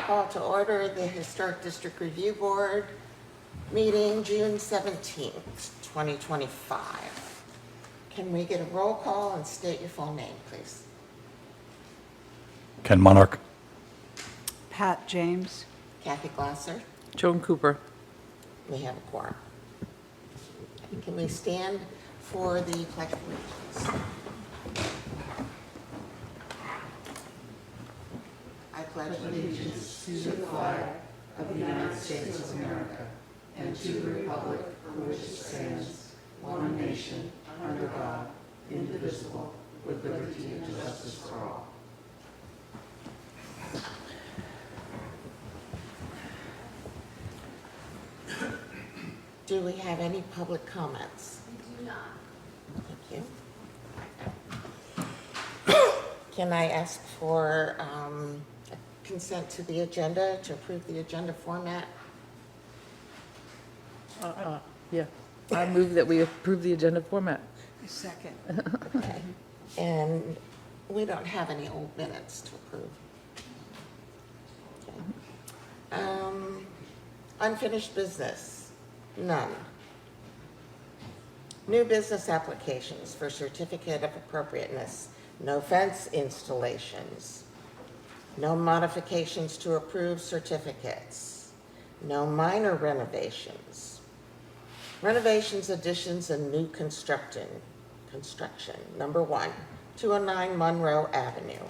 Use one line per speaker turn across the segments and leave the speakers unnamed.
Call to order the Historic District Review Board meeting June 17th, 2025. Can we get a roll call and state your full name, please?
Ken Monarch.
Pat James.
Kathy Glasser.
Joan Cooper.
We have a quorum. Can we stand for the Pledge of Allegiance? I pledge allegiance to the flag of the United States of America and to the republic for which it stands, one nation, under God, indivisible, with liberty and justice for all. Do we have any public comments?
We do not.
Thank you. Can I ask for consent to the agenda, to approve the agenda format?
Yeah, I move that we approve the agenda format.
Second.
Okay. And we don't have any old minutes to approve. Okay. Unfinished business, none. New business applications for certificate of appropriateness, no fence installations, no modifications to approved certificates, no minor renovations, renovations, additions, and new construction. Number 1, 209 Monroe Avenue.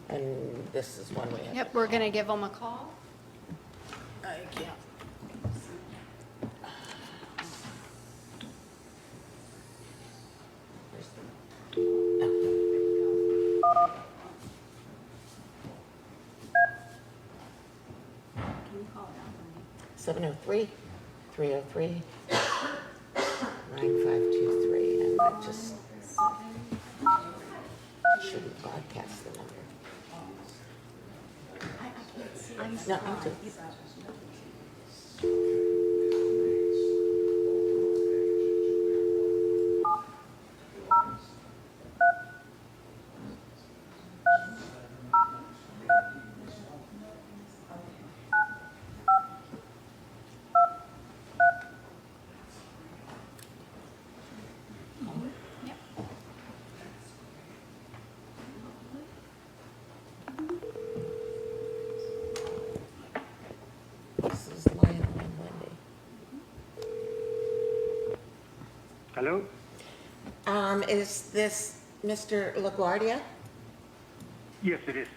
And this is one we have.
Yep, we're going to give them a call.
I can't.
Can you call it out for me?
703-303-9523, and I just shouldn't broadcast the number.
I can't see.
No, I'll do it.
Yep.
This is Lionel and Wendy.
Hello?
Is this Mr. LaGuardia?
Yes, it is.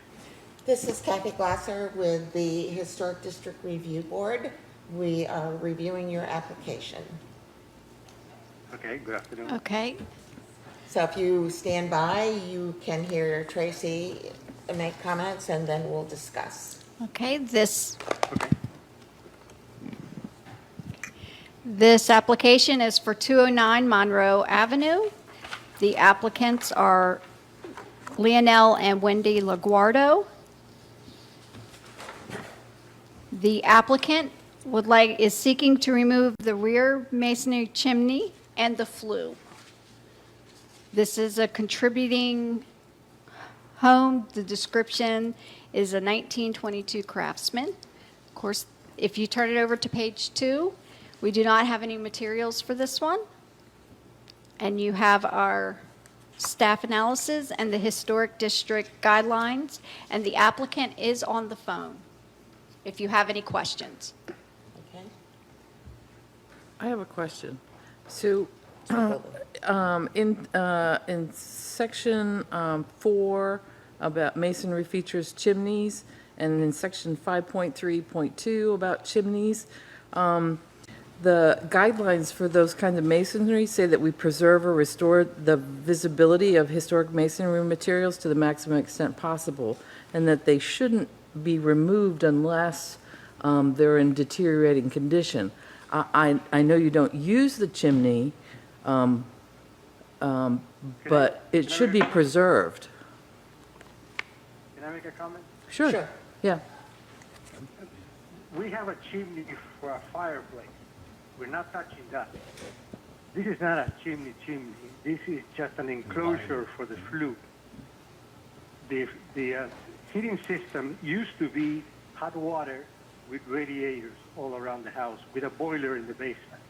This is Kathy Glasser with the Historic District Review Board. We are reviewing your application.
Okay, good afternoon.
Okay,
So if you stand by, you can hear Tracy make comments, and then we'll discuss.
okay,
Okay.
this application is for 209 Monroe Avenue. The applicants are Leonel and Wendy LaGuardo. The applicant is seeking to remove the rear masonry chimney and the flue. This is a contributing home. The description is a 1922 Craftsman. Of course, if you turn it over to page 2, we do not have any materials for this one. And you have our staff analysis and the historic district guidelines, and the applicant is on the phone if you have any questions.
Okay?
I have a question. So, in section 4 about masonry features chimneys, and in section 5.3.2 about chimneys, the guidelines for those kinds of masonry say that we preserve or restore the visibility of historic masonry materials to the maximum extent possible, and that they shouldn't be removed unless they're in deteriorating condition. I know you don't use the chimney, but it should be preserved.
Can I make a comment?
Sure.
Sure.
Yeah.
We have a chimney for a fireplace. We're not touching that. This is not a chimney. This is just an enclosure for the flue. The heating system used to be hot water with radiators all around the house with a boiler in the basement.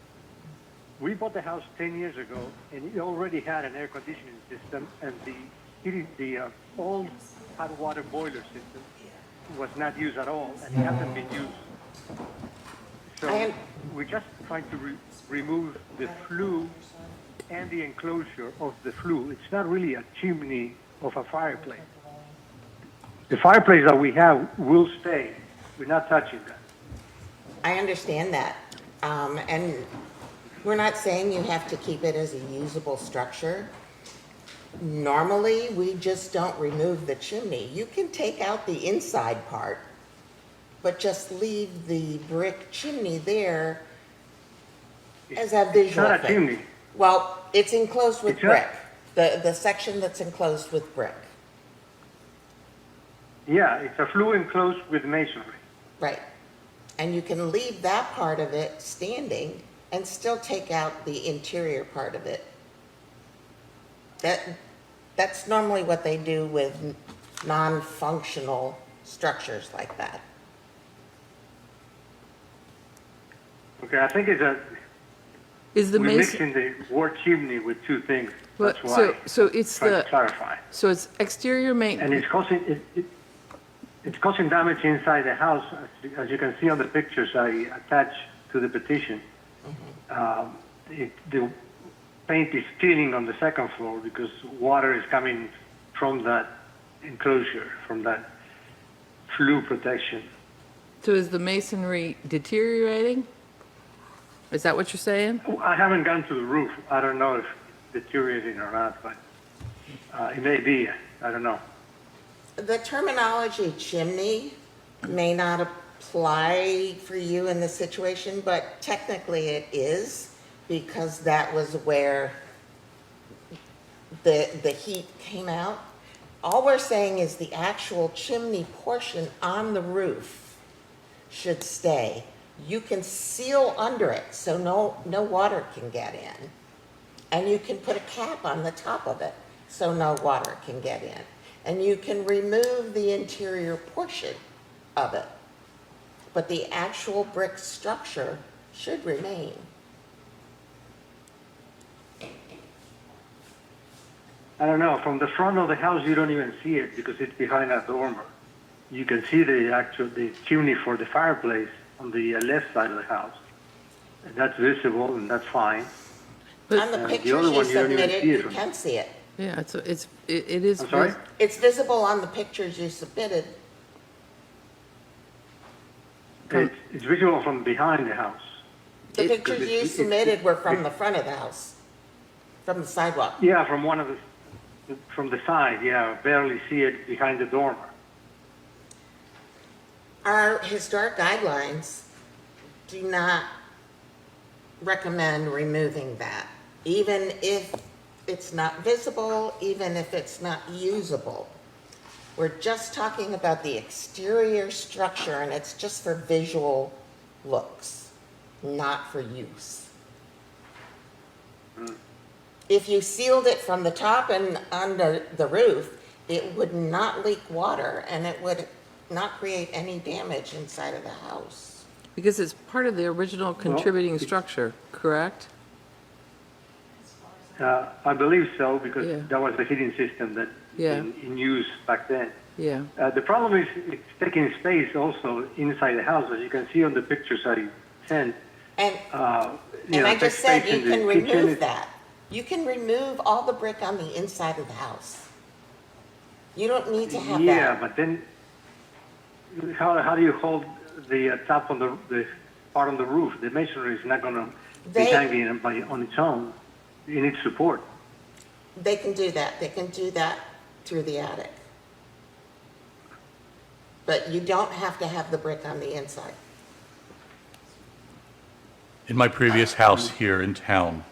We bought the house 10 years ago, and it already had an air conditioning system, and the old hot water boiler system was not used at all, and it hasn't been used. So we're just trying to remove the flue and the enclosure of the flue. It's not really a chimney of a fireplace. The fireplace that we have will stay. We're not touching that.
I understand that. And we're not saying you have to keep it as a usable structure. Normally, we just don't remove the chimney. You can take out the inside part, but just leave the brick chimney there as a visual
It's not a
thing.
chimney.
Well, it's enclosed with
It's not-
brick, the section that's enclosed with brick,
Yeah, it's a flue enclosed with masonry.
right? And you can leave that part of it standing and still take out the interior part of it. That's normally what they do with non-functional structures like that.
Okay, I think
Is the
we're
mason,
mixing the word chimney with two things.
but,
That's why.
so it's
Trying to
the,
clarify.
so it's exterior
And
maintenance,
it's causing damage inside the house. As you can see on the pictures I attached to the petition. The paint is peeling on the second floor because water is coming from that enclosure, from that flue protection.
so is the masonry deteriorating? Is that what you're saying?
I haven't gone to the roof. I don't know if it's deteriorating or not, but it may be. I don't know.
The terminology chimney may not apply for you in this situation, but technically it is, because that was where the heat came out. All we're saying is the actual chimney portion on the roof should stay. You can seal under it so no water can get in. And you can put a cap on the top of it so no water can get in. And you can remove the interior portion of it. But the actual brick structure should remain.
I don't know. From the front of the house, you don't even see it because it's behind a dormer. You can see the chimney for the fireplace on the left side of the house. And that's visible, and that's fine.
On the
the
pictures
other
you
one, you don't even
submitted,
see it
you
from-
can see it.
Yeah, it is.
I'm sorry?
It's visible on the pictures you submitted.
It's visual from behind the house.
The
It-
pictures you submitted were from the front of the house, from the sidewalk.
Yeah, from the side. Yeah, barely see it behind the dormer.
Our historic guidelines do not recommend removing that, even if it's not visible, even if it's not usable. We're just talking about the exterior structure, and it's just for visual looks, not for use. If you sealed it from the top and under the roof, it would not leak water, and it would not create any damage inside of the house.
Because it's part of the original contributing structure, correct?
I believe so because
Yeah.
that was the heating system that
Yeah.
in use back then.
Yeah.
The problem is it's taking space also inside the house, as you can see on the pictures I sent.
And,
You
and
know,
I
it
just
takes
said
space
you
in the
can
kitchen.
remove that. You can remove all the brick on the inside of the house. You don't need to have
Yeah,
that.
but then how do you hold the top on the part on the roof? The masonry is not going to be
They-
hanging on its own. You need support.
They can do that. They can do that through the attic. But you don't have to have the brick on the inside.
In my previous house here in town,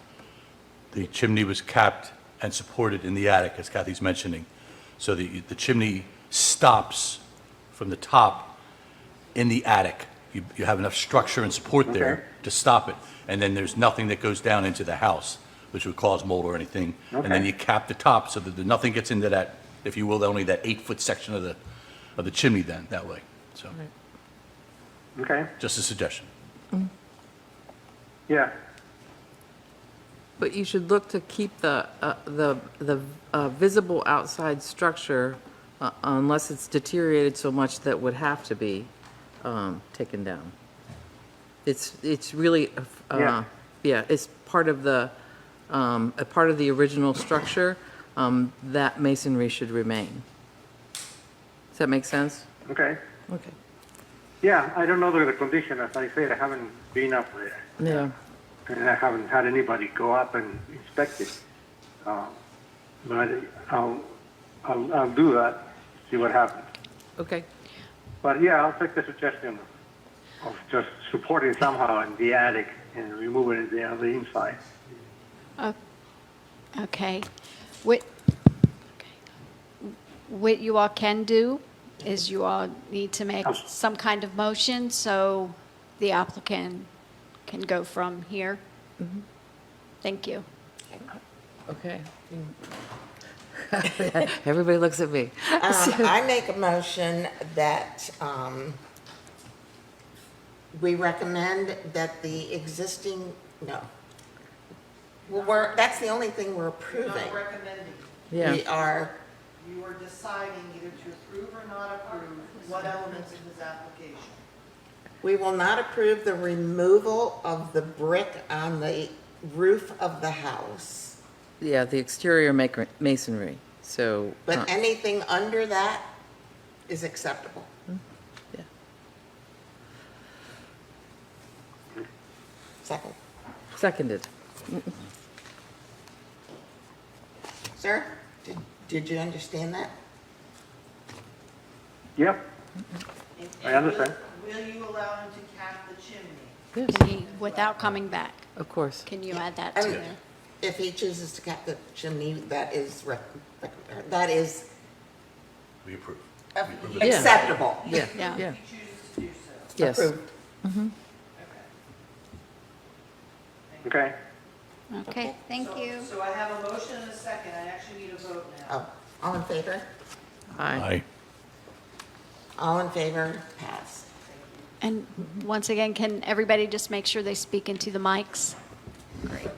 the chimney was capped and supported in the attic, as Kathy's mentioning. So the chimney stops from the top in the attic. You have enough structure and support
Okay.
there to stop it. And then there's nothing that goes down into the house, which would cause mold or anything. And then
Okay.
you cap the top so that nothing gets into that, if you will, only that 8-foot section of the chimney then, that way, so.
Okay,
Just a suggestion.
yeah,
But you should look to keep the visible outside structure unless it's deteriorated so much that would have to be taken down. It's really,
Yeah.
yeah, it's part of a part of the original structure, that masonry should remain. Does that make sense?
okay.
Okay.
Yeah, I don't know the condition. As I said, I haven't been up there.
Yeah,
And I haven't had anybody go up and inspect it. But I'll do that, see what happens.
okay.
But yeah, I'll take the suggestion of just supporting somehow in the attic and removing it on the inside.
Okay. What you all can do is you all need to make some kind of motion so the applicant can go from here. Thank you.
Okay. Everybody looks at me.
I make a motion that we recommend that the existing, no. Well, that's the only thing we're approving.
You're not recommending,
Yeah.
We are,
you are deciding either to approve or not approve what elements of his application.
we will not approve the removal of the brick on the roof of the house.
Yeah, the exterior masonry, so.
But anything under that is acceptable.
Yeah.
Second.
Seconded.
Sir, did you understand that?
Yep,
And-
I understand.
Will you allow him to cap the chimney?
Yes,
Can you, without coming back,
of course.
can you add that to
And
there?
if he chooses to cap the chimney, that is
We approve.
Yeah.
acceptable.
Yeah,
Yeah.
yeah,
If he chooses to do so.
yes.
Approved.
Okay.
Okay, thank
So-
you.
So I have a motion and a second. I actually need a vote now.
Oh, all in favor?
Aye.
All in favor, pass.
And once again, can everybody just make sure they speak into the mics? Great.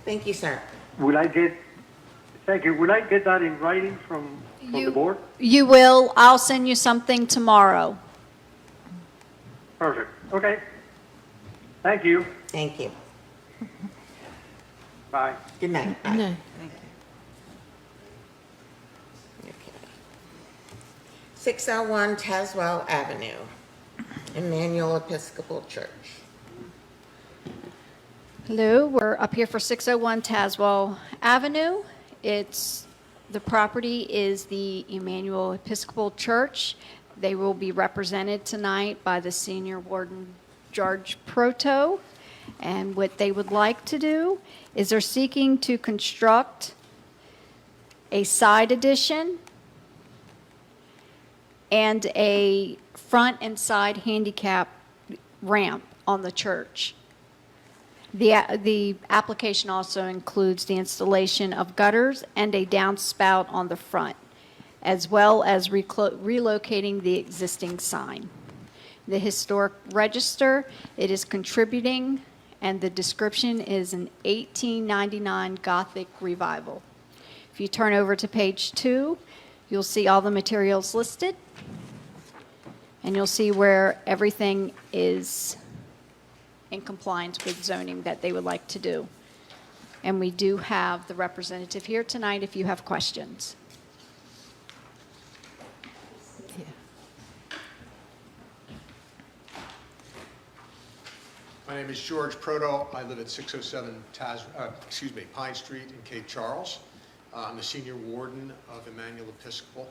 Thank you, sir.
Thank you, will I get that in writing from the
You-
board?
You will, I'll send you something tomorrow.
Perfect, okay. Thank you,
Thank you.
bye.
Good night. Bye.
No.
Okay. 601 Tazewell Avenue, Emmanuel Episcopal Church.
Hello, we're up here for 601 Tazewell Avenue. The property is the Emmanuel Episcopal Church. They will be represented tonight by the senior warden, George Proto. And what they would like to do is they're seeking to construct a side addition and a front and side handicap ramp on the church. The application also includes the installation of gutters and a downspout on the front, as well as relocating the existing sign. The historic register, it is contributing, and the description is an 1899 Gothic revival. If you turn over to page 2, you'll see all the materials listed, and you'll see where everything is in compliance with zoning that they would like to do. And we do have the representative here tonight if you have questions.
My name is George Proto. I live at 607 Pine Street in Cape Charles. I'm the senior warden of Emmanuel Episcopal.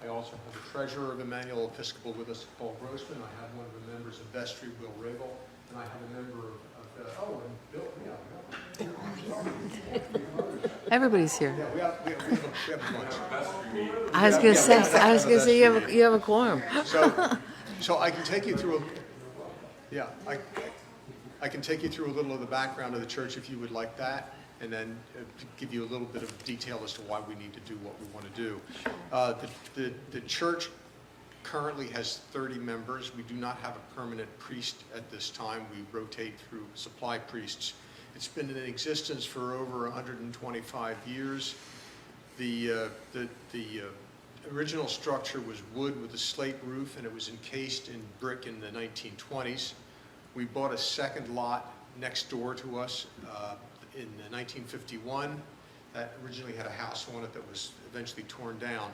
I also have the treasurer of Emmanuel Episcopal with us, Paul Grossman. I have one of the members of vestry, Will Riggle, and I have a member of and Bill,
Everybody's here.
yeah, we have a bunch.
I was gonna say, you have a quorum.
So I can take you through, I can take you through a little of the background of the church if you would like that, and then give you a little bit of detail as to why we need to do what we want to do. The church currently has 30 members. We do not have a permanent priest at this time. We rotate through supply priests. It's been in existence for over 125 years. The original structure was wood with a slate roof, and it was encased in brick in the 1920s. We bought a second lot next door to us in 1951. That originally had a house on it that was eventually torn down.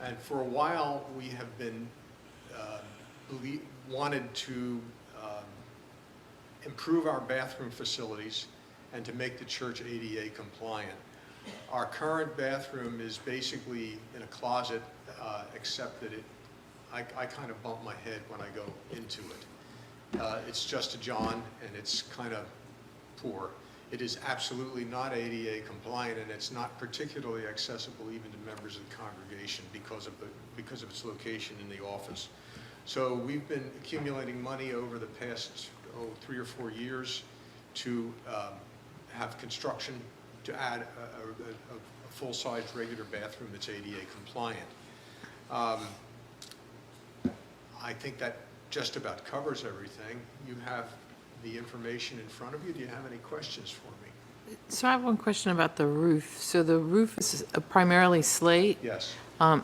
And for a while, we have been wanted to improve our bathroom facilities and to make the church ADA compliant. Our current bathroom is basically in a closet, except that I kind of bump my head when I go into it. It's just a john, and it's kind of poor. It is absolutely not ADA compliant, and it's not particularly accessible even to members of the congregation because of its location in the office. So we've been accumulating money over the past 3 or 4 years to have construction to add a full-size regular bathroom that's ADA compliant. I think that just about covers everything. You have the information in front of you. Do you have any questions for me?
So I have one question about the roof. So the roof is primarily slate?
Yes.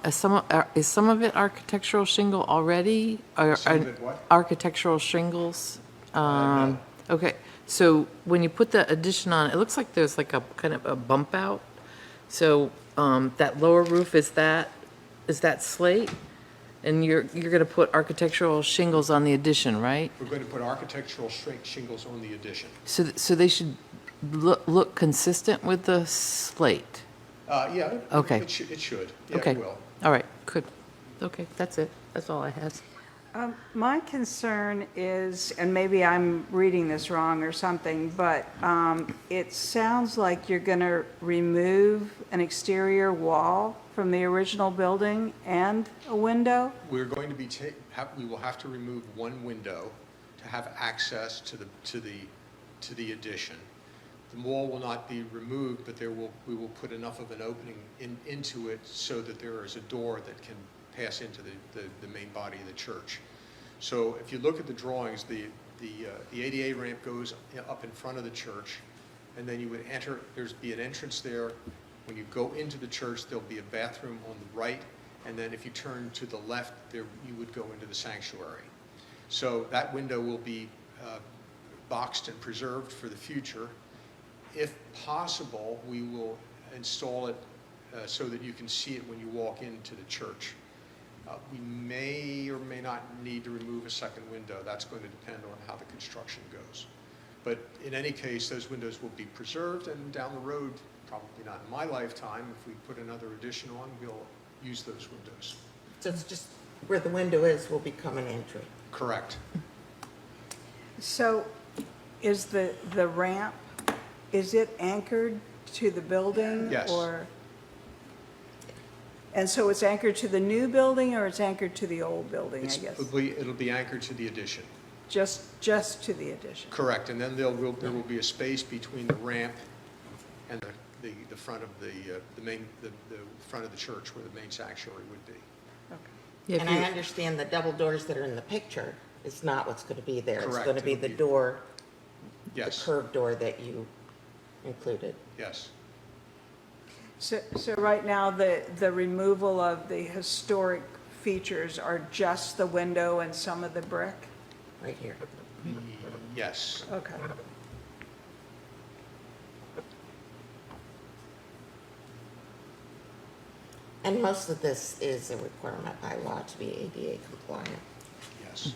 Is some of it architectural shingle already? Or
Some of it what?
Architectural shingles?
No.
Okay, so when you put the addition on, it looks like there's like a kind of a bump out. So that lower roof, is that slate? And you're going to put architectural shingles on the addition, right?
We're going to put architectural shingles on the addition.
So they should look consistent with the slate?
Yeah.
Okay.
It should. Yeah,
Okay.
it will.
All right, good. Okay, that's it. That's all I had.
My concern is, and maybe I'm reading this wrong or something, but it sounds like you're going to remove an exterior wall from the original building and a window?
We're going to be we will have to remove one window to have access to the addition. The wall will not be removed, but we will put enough of an opening into it so that there is a door that can pass into the main body of the church. So if you look at the drawings, the ADA ramp goes up in front of the church, and then you would enter. There's be an entrance there. When you go into the church, there'll be a bathroom on the right, and then if you turn to the left, you would go into the sanctuary. So that window will be boxed and preserved for the future. If possible, we will install it so that you can see it when you walk into the church. We may or may not need to remove a second window. That's going to depend on how the construction goes. But in any case, those windows will be preserved, and down the road, probably not in my lifetime, if we put another addition on, we'll use those windows.
So it's just where the window is will become an entry.
Correct.
So is the ramp, is it anchored to the building?
Yes.
And so it's anchored to the new building, or it's anchored to the old building, I guess?
It'll be anchored to the addition.
Just to the addition?
Correct, and then there will be a space between the ramp and the front of the front of the church where the main sanctuary would be.
Yeah, if
And I
you-
understand the double doors that are in the picture is not what's going to be there. It's
Correct.
going to be
It'll
the
be-
door, the
Yes,
curved door that you included.
yes.
So right now, the removal of the historic features are just the window and some of the brick?
Right here.
Yes.
Okay.
And most of this is a requirement by law to be ADA compliant.
Yes.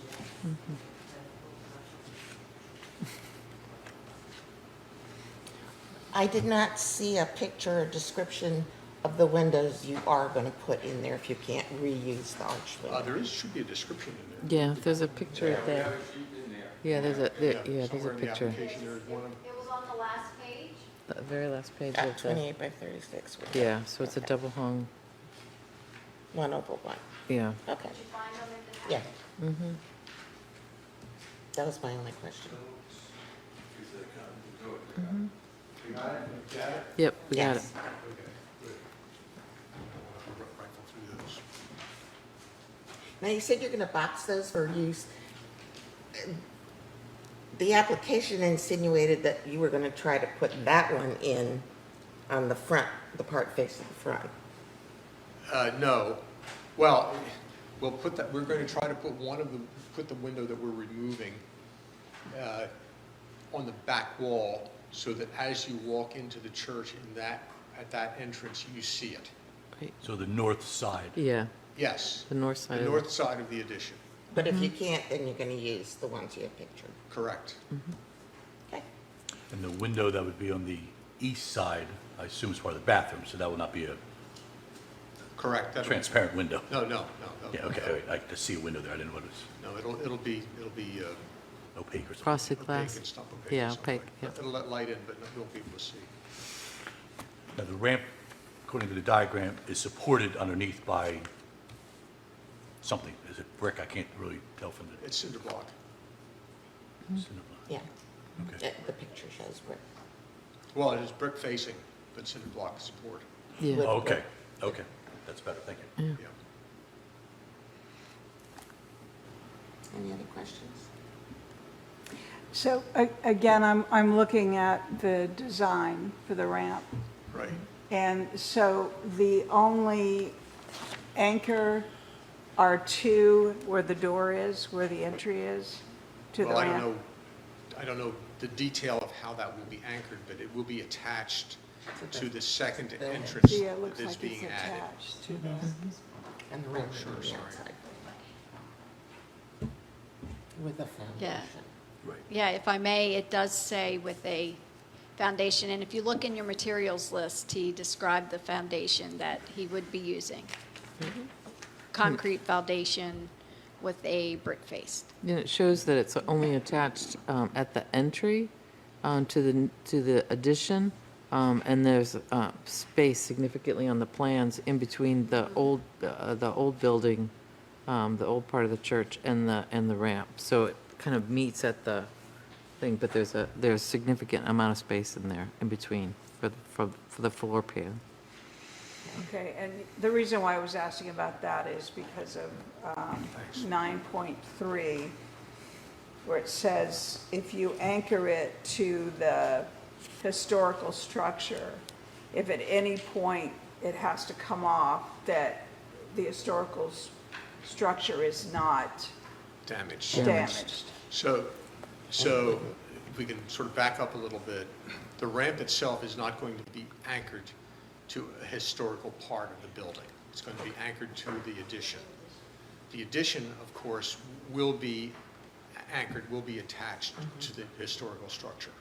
I did not see a picture or description of the windows you are going to put in there if you can't reuse the arch window.
Should be a description in there.
Yeah, there's a picture there. Yeah, there's a
Somewhere in the
picture.
application, there is one.
It was on the last page?
The very last page
At
of the,
28 by 36 window.
yeah, so it's a double hung,
1 over 1.
yeah.
Okay.
Did you find them in the
Yeah.
Mm-hmm.
That was my only question.
Yep, we got it.
Yes.
Rifle through those.
Now, you said you're going to box those for use. The application insinuated that you were going to try to put that one in on the front, the part facing the front.
No. Well, we'll put that, we're going to try to put the window that we're removing on the back wall so that as you walk into the church at that entrance, you see it.
So the north side.
Yeah,
Yes.
the north side
The
of
north side of the addition,
But if you can't, then you're going to use the ones you have pictured.
correct.
Okay.
And the window that would be on the east side, I assume is part of the bathroom, so that will not be a
Correct.
transparent window.
No.
Yeah, okay, I could see a window there, I didn't notice.
No, it'll be
Opaque or something.
frosted
opaque
glass.
and stuff, opaque
Yeah,
and something
opaque,
like that. It'll let light in, but you won't be able to see.
Now, the ramp, according to the diagram, is supported underneath by something. Is it brick? I can't really tell from the
It's cinder block.
cinder block.
Yeah.
Okay.
The picture shows where.
Well, it is brick facing, but cinder block support.
Yeah.
With-
Okay, that's better, thank you.
Yeah.
Any other questions?
So again, I'm looking at the design for the ramp.
Right.
And so the only anchor are two where the door is, where the entry is to the
Well,
ramp?
I don't know the detail of how that will be anchored, but it will be attached to the second
building.
entrance
Yeah, it looks
that is
like it's
being added.
attached to the,
And the rim
sure,
on the
sorry.
outside. With a foundation.
Yeah.
Right.
Yeah, if I may, it does say with a foundation, and if you look in your materials list, he described the foundation that he would be using. Concrete foundation with a brick face.
And it shows that it's only attached at the entry to the addition, and there's space significantly on the plans in between the old building, the old part of the church, and the ramp. So it kind of meets at the thing, but there's significant amount of space in there in between for the floor plan.
okay, and the reason why I was asking about that is because of 9.3, where it says if you anchor it to the historical structure, if at any point it has to come off, that the historical structure is not
Damaged.
damaged.
So if we can sort of back up a little bit, the ramp itself is not going to be anchored to a historical part of the building. It's going to be anchored to the addition. The addition, of course, will be anchored, will be attached to the historical structure.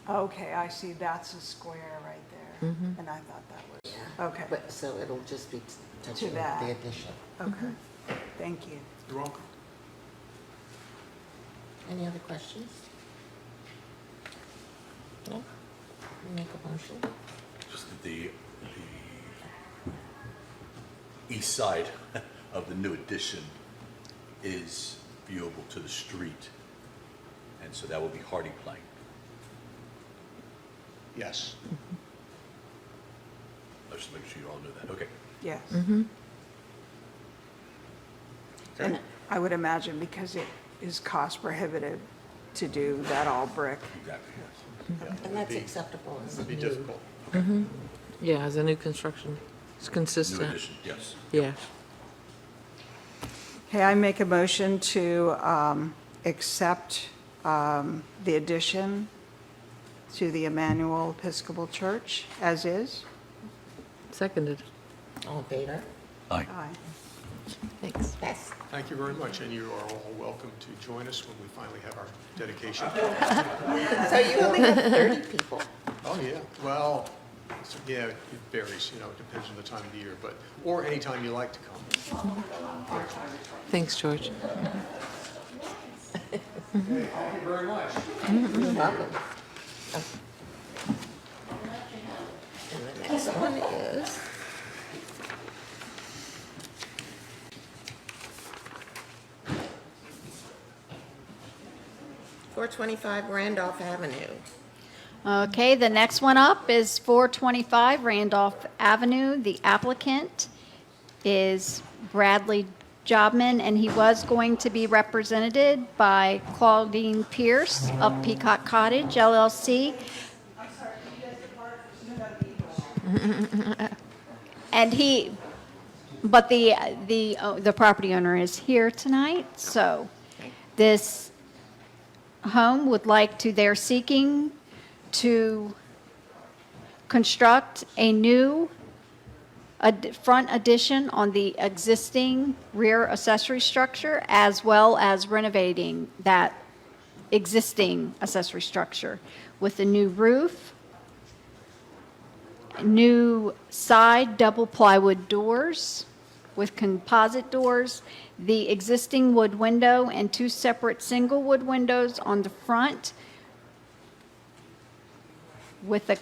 Okay, I see, that's a square right there, and I thought that was, okay,
But, so it'll just be touching
that.
the addition.
okay, thank you.
You're welcome.
Any other questions? No? Make a motion?
Just that the east side of the new addition is viewable to the street, and so that will be hardy plank.
Yes.
Let's just make sure you all know that, okay.
Yes.
Okay.
And I would imagine because it is cost prohibitive to do that all brick.
Exactly, yes.
Yeah,
And that's acceptable as a
It'd be
new.
difficult.
Yeah, as a new construction, it's
New
consistent.
addition, yes.
Yeah.
Okay, I make a motion to accept the addition to the Emmanuel Episcopal Church as is.
Seconded.
All in favor?
Aye.
Aye.
Thanks.
Yes.
Thank you very much, and you are all welcome to join us when we finally have our dedication.
So you only have 30 people.
Oh, yeah. Well, yeah, it varies, it depends on the time of the year, or any time you like to come.
Thanks, George.
Thank you very much.
You're welcome. And the next one is... .425 Randolph Avenue.
Okay, the next one up is 425 Randolph Avenue. The applicant is Bradley Jobman, and he was going to be represented by Claudine Pierce of Peacock Cottage LLC. And but the property owner is here tonight, so this home they're seeking to construct a new front addition on the existing rear accessory structure, as well as renovating that existing accessory structure with a new roof, new side double plywood doors with composite doors, the existing wood window and 2 separate single wood windows on the front with the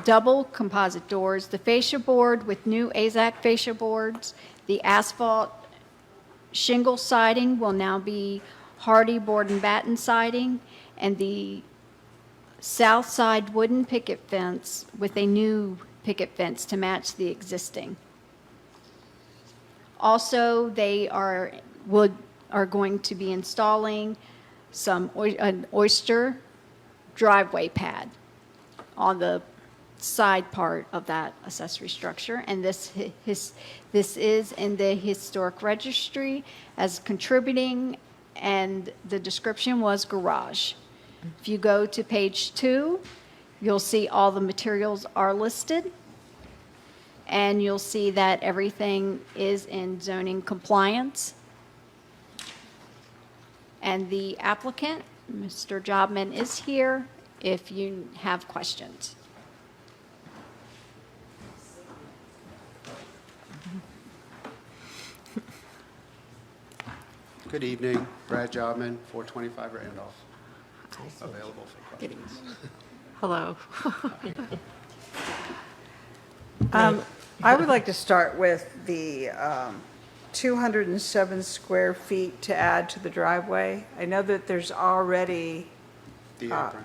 double composite doors, the fascia board with new AZAC fascia boards. The asphalt shingle siding will now be hardy board and batten siding, and the south side wooden picket fence with a new picket fence to match the existing. Also, they are going to be installing an oyster driveway pad on the side part of that accessory structure, and this is in the historic registry as contributing, and the description was garage. If you go to page 2, you'll see all the materials are listed, and you'll see that everything is in zoning compliance. And the applicant, Mr. Jobman, is here if you have questions.
Good evening, Brad Jobman, 425 Randolph. Available for questions.
Hello.
I would like to start with the 207 square feet to add to the driveway. I know that there's already
The apron.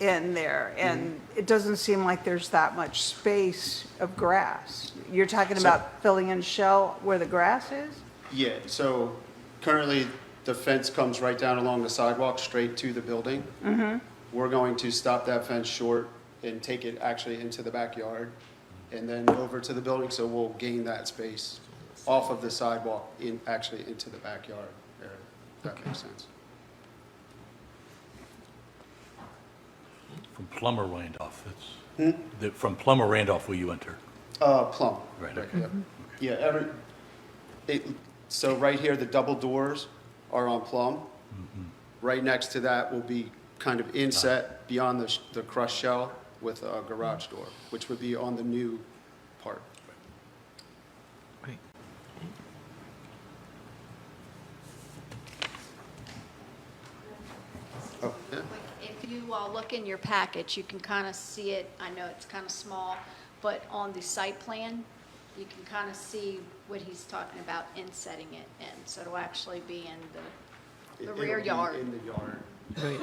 in there, and it doesn't seem like there's that much space of grass. You're talking about filling in shell where the grass is?
Yeah, so currently the fence comes right down along the sidewalk straight to the building. We're going to stop that fence short and take it actually into the backyard and then over to the building, so we'll gain that space off of the sidewalk actually into the backyard area, if that makes sense.
From Plummer Randolph, from Plummer Randolph will you enter?
Plum.
Right, okay.
Yep. Yeah, so right here, the double doors are on Plum. Right next to that will be kind of inset beyond the crushed shell with a garage door, which would be on the new part.
Right.
Oh, yeah.
If you look in your package, you can kind of see it. I know it's kind of small, but on the site plan, you can kind of see what he's talking about insetting it in. So it'll actually be in the rear
It'll be
yard.
in the yard.
Right.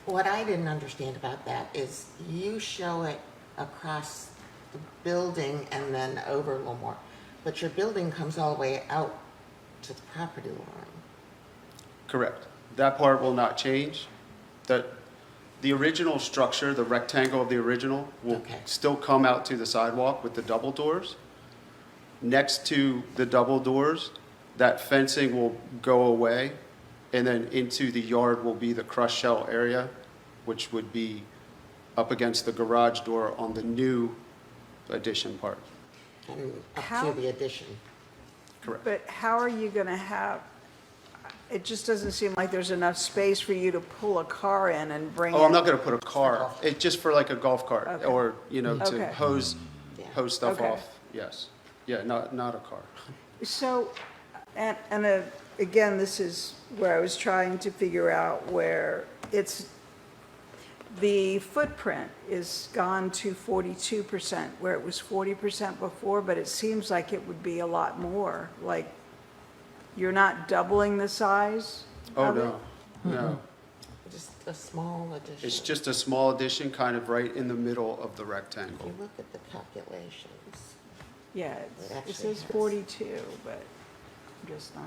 What I didn't understand about that is you show it across the building and then over a little more, but your building comes all the way out to the property line.
Correct. That part will not change. The original structure, the rectangle of the original, will
Okay.
still come out to the sidewalk with the double doors. Next to the double doors, that fencing will go away, and then into the yard will be the crushed shell area, which would be up against the garage door on the new addition part.
And up
How-
to the addition.
Correct.
But how are you going to have, it just doesn't seem like there's enough space for you to pull a car in and bring it.
Oh, I'm not going to put a car, it's just for like a golf cart,
Okay.
or, to
Okay.
hose stuff
Okay.
off, yes. Yeah, not a car.
So, again, this is where I was trying to figure out where the footprint is gone to 42%, where it was 40% before, but it seems like it would be a lot more. Like, you're not doubling the size
Oh,
of it?
no, no.
Just a small addition.
It's just a small addition, kind of right in the middle of the
If
rectangle.
you look at the calculations,
Yeah,
It
it
actually
says
has-
42, but I'm just not.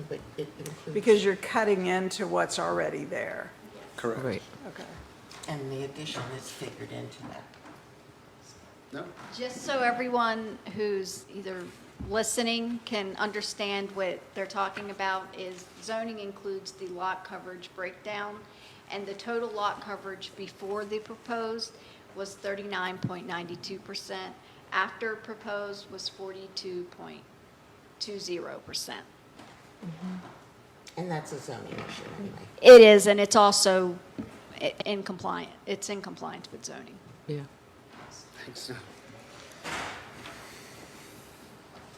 but it includes.
Because you're cutting into what's already there.
Correct.
Right.
Okay.
And the addition is figured into that.
No?
Just so everyone who's either listening can understand what they're talking about, is zoning includes the lot coverage breakdown, and the total lot coverage before the proposed was 39.92%. After proposed was 42.20%.
And that's a zoning issue anyway.
It is, and it's also in compliant, it's in compliance with zoning.
Yeah.
Thanks.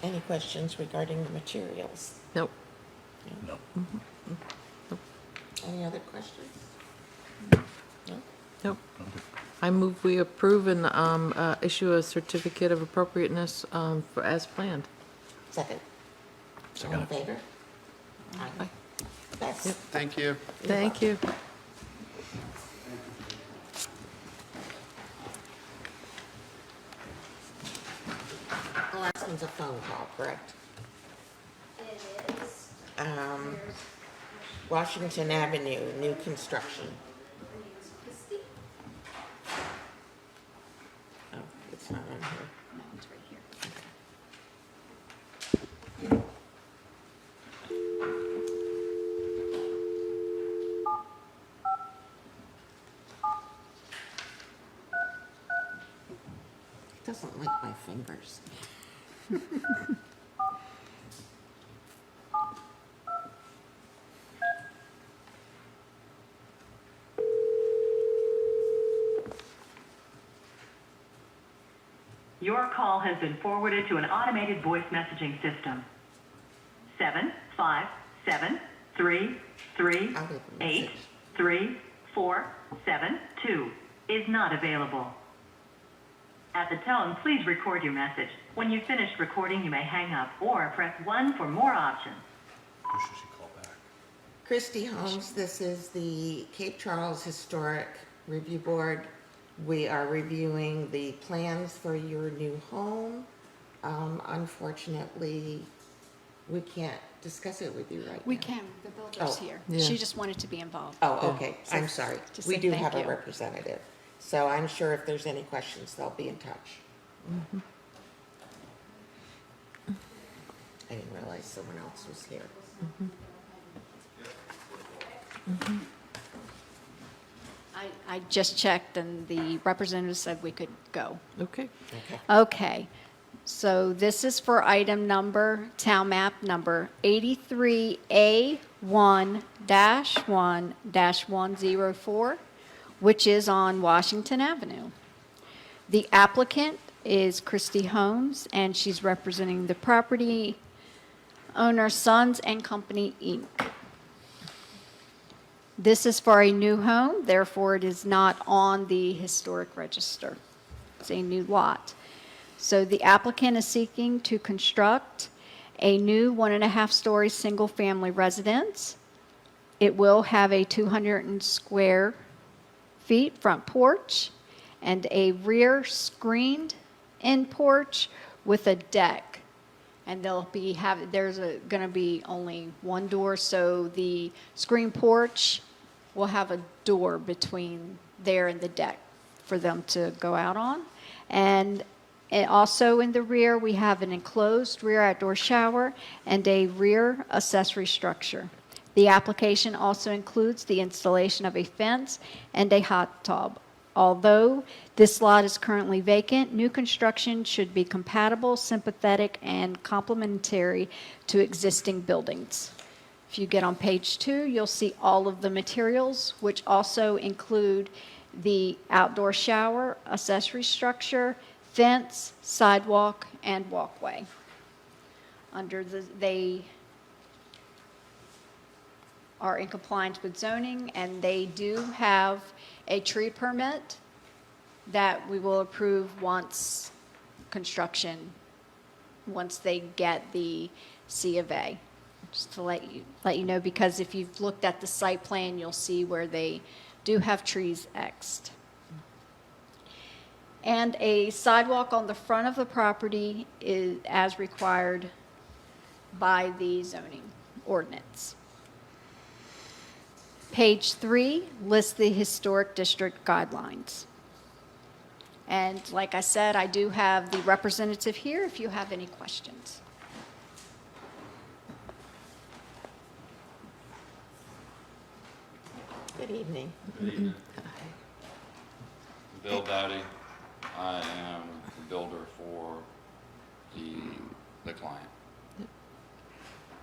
Any questions regarding the materials?
Nope.
No.
Any other questions? No?
Nope. I move we approve and issue a certificate of appropriateness for as planned.
Second? All in favor? Aye. That's,
Thank you.
Thank you.
the last one's a phone call, correct?
It is.
Washington Avenue, new construction. Oh, it's not on here.
No, it's right here.
It doesn't like my fingers.
Your call has been forwarded to an automated voice messaging system. 757-333-83472 is not available. At the tone, please record your message. When you've finished recording, you may hang up or press 1 for more options.
Who should she call back?
Christy Holmes, this is the Cape Charles Historic Review Board. We are reviewing the plans for your new home. Unfortunately, we can't discuss it with you right now.
We can, the builder's
Oh.
here.
Yeah.
She just wanted to be involved.
Oh, okay, I'm sorry.
Just
We
say
do
thank
have a
you.
representative, so I'm sure if there's any questions, they'll be in touch. I didn't realize someone else was here.
I just checked, and the representative said we could go.
Okay.
Okay.
Okay, so this is for item number, town map number 83A1-1-104, which is on Washington Avenue. The applicant is Christy Holmes, and she's representing the property owner Sons and Company, Inc. This is for a new home, therefore it is not on the historic register. It's a new lot. So the applicant is seeking to construct a new 1.5-story single-family residence. It will have a 200 square feet front porch and a rear screened-in porch with a deck. And there's going to be only one door, so the screen porch will have a door between there and the deck for them to go out on. And also in the rear, we have an enclosed rear outdoor shower and a rear accessory structure. The application also includes the installation of a fence and a hot tub. Although this lot is currently vacant, new construction should be compatible, sympathetic, and complementary to existing buildings. If you get on page 2, you'll see all of the materials, which also include the outdoor shower, accessory structure, fence, sidewalk, and walkway. They are in compliance with zoning, and they do have a tree permit that we will approve once construction once they get the C of A. Just to let you know, because if you've looked at the site plan, you'll see where they do have trees Xed. And a sidewalk on the front of the property is as required by the zoning ordinance. Page 3 lists the historic district guidelines. And like I said, I do have the representative here if you have any questions.
Good evening.
Bill Dowdy. I am the builder for the client.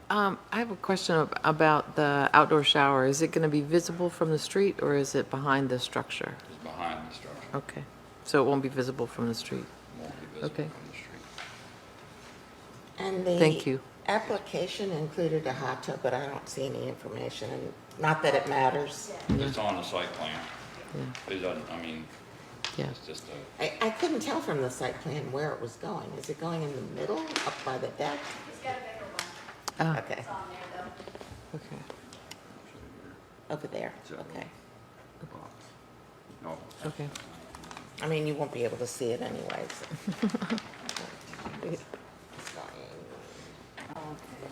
I have a question about the outdoor shower. Is it going to be visible from the street, or is it behind the structure?
It's behind the structure.
Okay, so it won't be visible from the street.
Won't be visible
Okay.
from the street.
And the
Thank you.
application included a hot tub, but I don't see any information, and not that it matters.
It's on the site plan.
Yeah.
It doesn't, I mean,
Yeah.
it's just a,
I couldn't tell from the site plan where it was going. Is it going in the middle, up by the deck?
It's got a bigger one.
Ah,
Okay,
It's on there, though.
okay.
over there, okay.
no,
Okay.
I mean, you won't be able to see it anyway, so.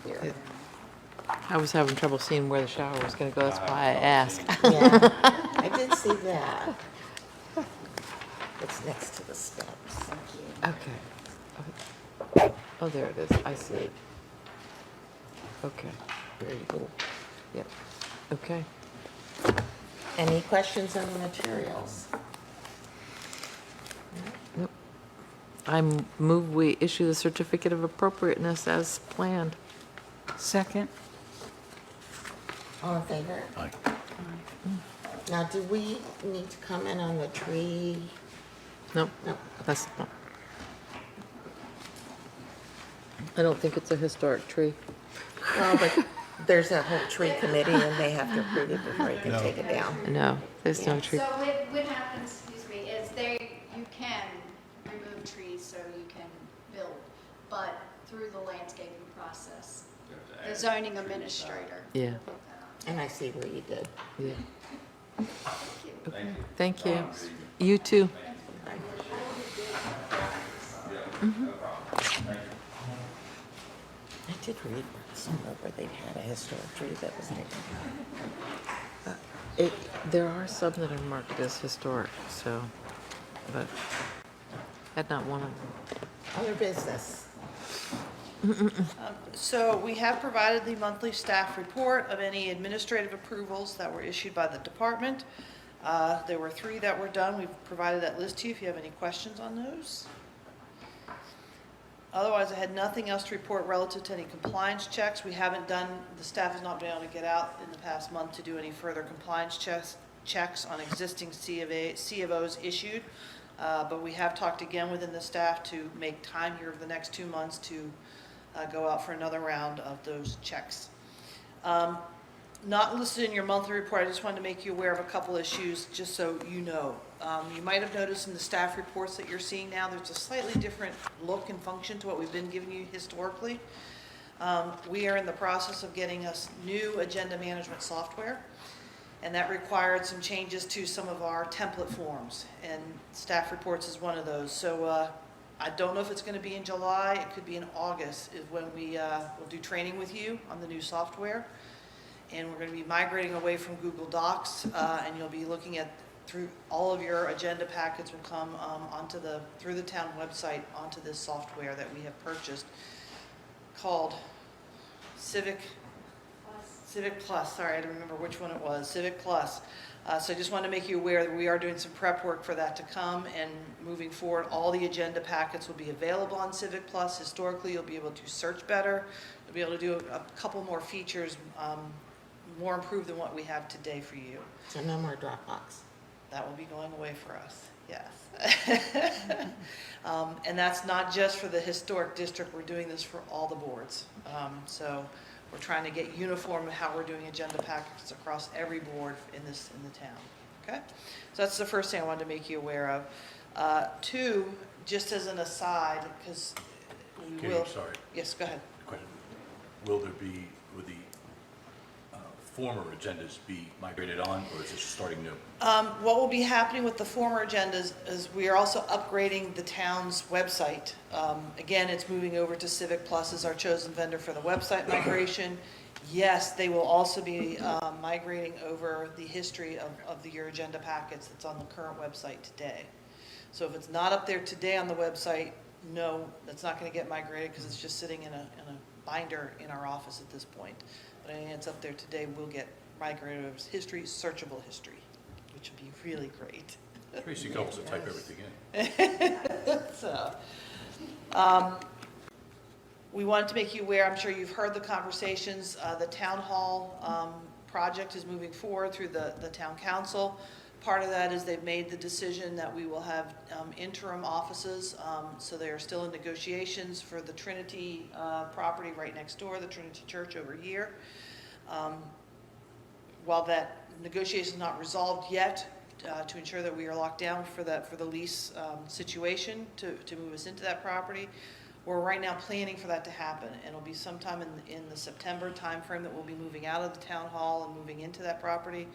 Here.
I was having trouble seeing where the shower was going to go. That's why I asked.
Yeah, I did see that. It's next to the steps.
Okay. Oh, there it is. I see it. Okay.
Very little.
Yep. Okay.
Any questions on the materials?
Nope. Move we issue the certificate of appropriateness as planned.
Second?
All in favor?
Aye.
Now, do we need to comment on the tree?
Nope.
No.
That's, no. I don't think it's a historic tree.
Well, but there's a whole tree committee and they have to approve it before you can take it down.
No, there's no tree.
So what happens, excuse me, is you can remove trees so you can build, but through the landscaping process. The zoning administrator.
Yeah,
And I see where you did.
yeah. Okay. Thank you. You too.
I did read somewhere where they had a historic tree that was taken down.
There are some that are marked as historic, so, but had not one of them.
Other business.
So we have provided the monthly staff report of any administrative approvals that were issued by the department. There were 3 that were done. We've provided that list to you if you have any questions on those. Otherwise, I had nothing else to report relative to any compliance checks. We haven't done, the staff has not been able to get out in the past month to do any further compliance checks on existing C of Os issued. But we have talked again within the staff to make time here over the next 2 months to go out for another round of those checks. Not listed in your monthly report, I just wanted to make you aware of a couple issues, just so you know. You might have noticed in the staff reports that you're seeing now, there's a slightly different look and function to what we've been giving you historically. We are in the process of getting us new agenda management software, and that required some changes to some of our template forms, and staff reports is one of those. So I don't know if it's going to be in July, it could be in August, is when we will do training with you on the new software. And we're going to be migrating away from Google Docs, and you'll be looking at through all of your agenda packets will come through the town website onto this software that we have purchased called Civic Plus. Sorry, I don't remember which one it was. Civic Plus. So I just want to make you aware that we are doing some prep work for that to come, and moving forward, all the agenda packets will be available on Civic Plus. Historically, you'll be able to search better. You'll be able to do a couple more features, more improved than what we have today for you.
So no more Dropbox.
That will be going away for us, yes. And that's not just for the historic district, we're doing this for all the boards. So we're trying to get uniform in how we're doing agenda packets across every board in the town, okay? So that's the first thing I wanted to make you aware of. 2, just as an aside, because We
Katie,
will.
I'm sorry.
Yes, go ahead.
Question. Will the former agendas be migrated on, or is this starting new?
What will be happening with the former agendas is we are also upgrading the town's website. Again, it's moving over to Civic Plus as our chosen vendor for the website migration. Yes, they will also be migrating over the history of your agenda packets that's on the current website today. So if it's not up there today on the website, no, that's not going to get migrated because it's just sitting in a binder in our office at this point. But anything that's up there today will get migrated over as history, searchable history, which would be really great.
Tracy can also type everything in.
So, we wanted to make you aware, I'm sure you've heard the conversations, the town hall project is moving forward through the town council. Part of that is they've made the decision that we will have interim offices, so they are still in negotiations for the Trinity property right next door, the Trinity Church over here. While that negotiation is not resolved yet, to ensure that we are locked down for the lease situation to move us into that property, we're right now planning for that to happen. And it'll be sometime in the September timeframe that we'll be moving out of the town hall and moving into that property.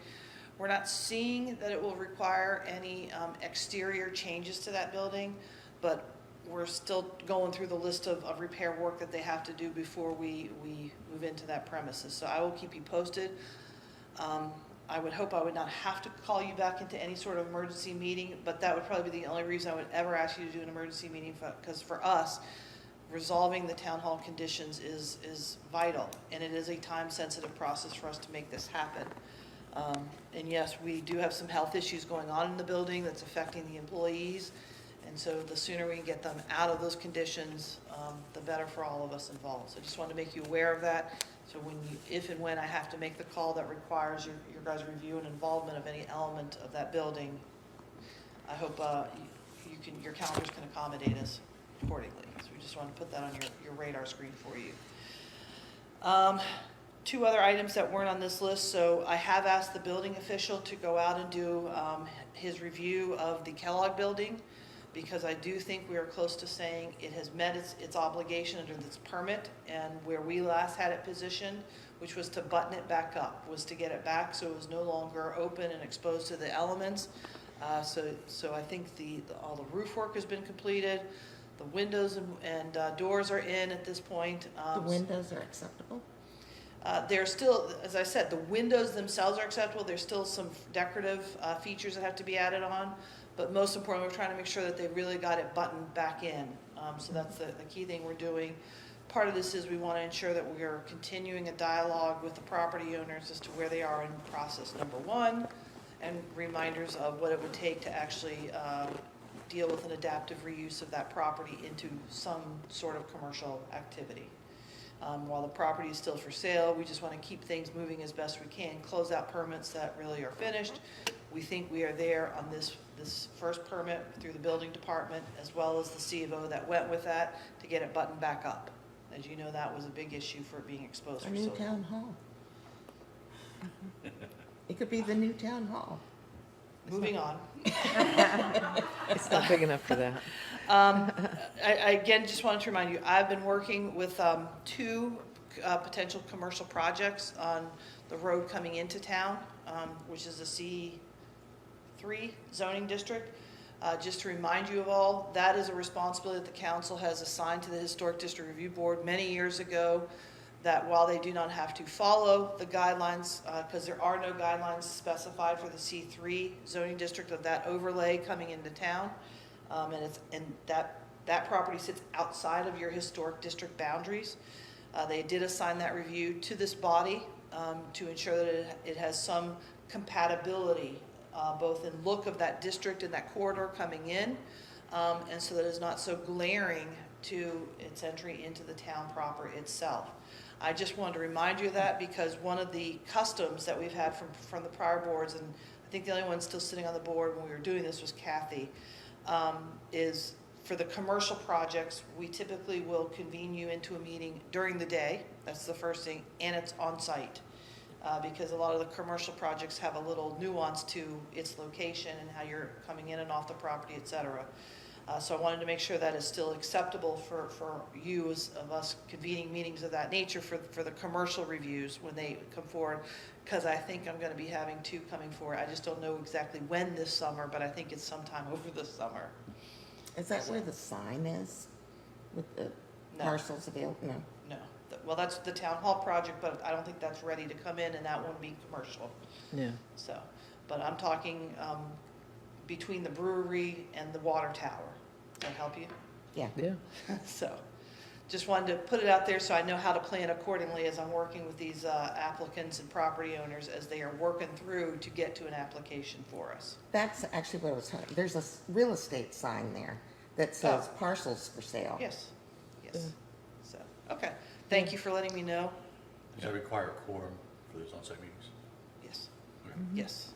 We're not seeing that it will require any exterior changes to that building, but we're still going through the list of repair work that they have to do before we move into that premises. So I will keep you posted. I would hope I would not have to call you back into any sort of emergency meeting, but that would probably be the only reason I would ever ask you to do an emergency meeting, because for us, resolving the town hall conditions is vital, and it is a time-sensitive process for us to make this happen. And yes, we do have some health issues going on in the building that's affecting the employees, and so the sooner we can get them out of those conditions, the better for all of us involved. So I just wanted to make you aware of that. So if and when I have to make the call that requires your guys' review and involvement of any element of that building, I hope your calendars can accommodate us accordingly. So we just want to put that on your radar screen for you. Two other items that weren't on this list. So I have asked the building official to go out and do his review of the Kellogg building, because I do think we are close to saying it has met its obligation under this permit, and where we last had it positioned, which was to button it back up, was to get it back so it was no longer open and exposed to the elements. So I think all the roof work has been completed. The windows and doors are in at this point.
The windows are acceptable?
They're still, as I said, the windows themselves are acceptable. There's still some decorative features that have to be added on. But most importantly, we're trying to make sure that they really got it buttoned back in. So that's the key thing we're doing. Part of this is we want to ensure that we are continuing a dialogue with the property owners as to where they are in process number one, and reminders of what it would take to actually deal with an adaptive reuse of that property into some sort of commercial activity. While the property is still for sale, we just want to keep things moving as best we can, close out permits that really are finished. We think we are there on this first permit through the building department, as well as the C of O that went with that, to get it buttoned back up. As you know, that was a big issue for it being exposed
A
for
new
so long.
town hall. It could be the new town hall.
Moving on.
It's not big enough for that.
I again just wanted to remind you, I've been working with two potential commercial projects on the road coming into town, which is the C3 zoning district. Just to remind you of all, that is a responsibility that the council has assigned to the Historic District Review Board many years ago, that while they do not have to follow the guidelines, because there are no guidelines specified for the C3 zoning district of that overlay coming into town, and that property sits outside of your historic district boundaries. They did assign that review to this body to ensure that it has some compatibility, both in look of that district and that corridor coming in, and so that it's not so glaring to its entry into the town proper itself. I just wanted to remind you of that, because one of the customs that we've had from the prior boards, and I think the only one still sitting on the board when we were doing this was Kathy, is for the commercial projects, we typically will convene you into a meeting during the day. That's the first thing, and it's on site. Because a lot of the commercial projects have a little nuance to its location and how you're coming in and off the property, et cetera. So I wanted to make sure that is still acceptable for you as of us convening meetings of that nature for the commercial reviews when they come forward, because I think I'm going to be having 2 coming forward. I just don't know exactly when this summer, but I think it's sometime over the summer.
Is that where the sign is with the
No.
parcels available? No.
No, well, that's the town hall project, but I don't think that's ready to come in, and that won't be commercial.
Yeah.
So, but I'm talking between the brewery and the water tower. Does that help you?
Yeah.
Yeah.
So, just wanted to put it out there so I know how to plan accordingly as I'm working with these applicants and property owners as they are working through to get to an application for us.
That's actually what I was, there's a real estate sign there that says parcels for sale.
Yes, yes. So, okay. Thank you for letting me know.
Does that require a quorum for those on-site meetings?
Yes, yes.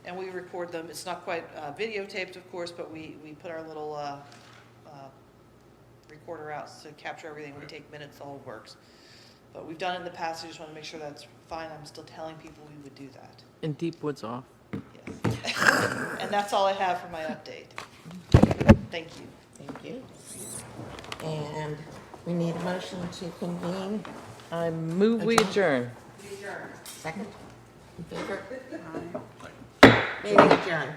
And we record them. It's not quite videotaped, of course, but we put our little recorder out to capture everything. We take minutes, the whole works. But we've done it in the past. I just want to make sure that's fine. I'm still telling people we would do that.
And Deepwood's off.
Yes. And that's all I have for my update. Thank you.
Thank you. And we need a motion to convene.
I move we adjourn.
Second? In favor? Meeting adjourned.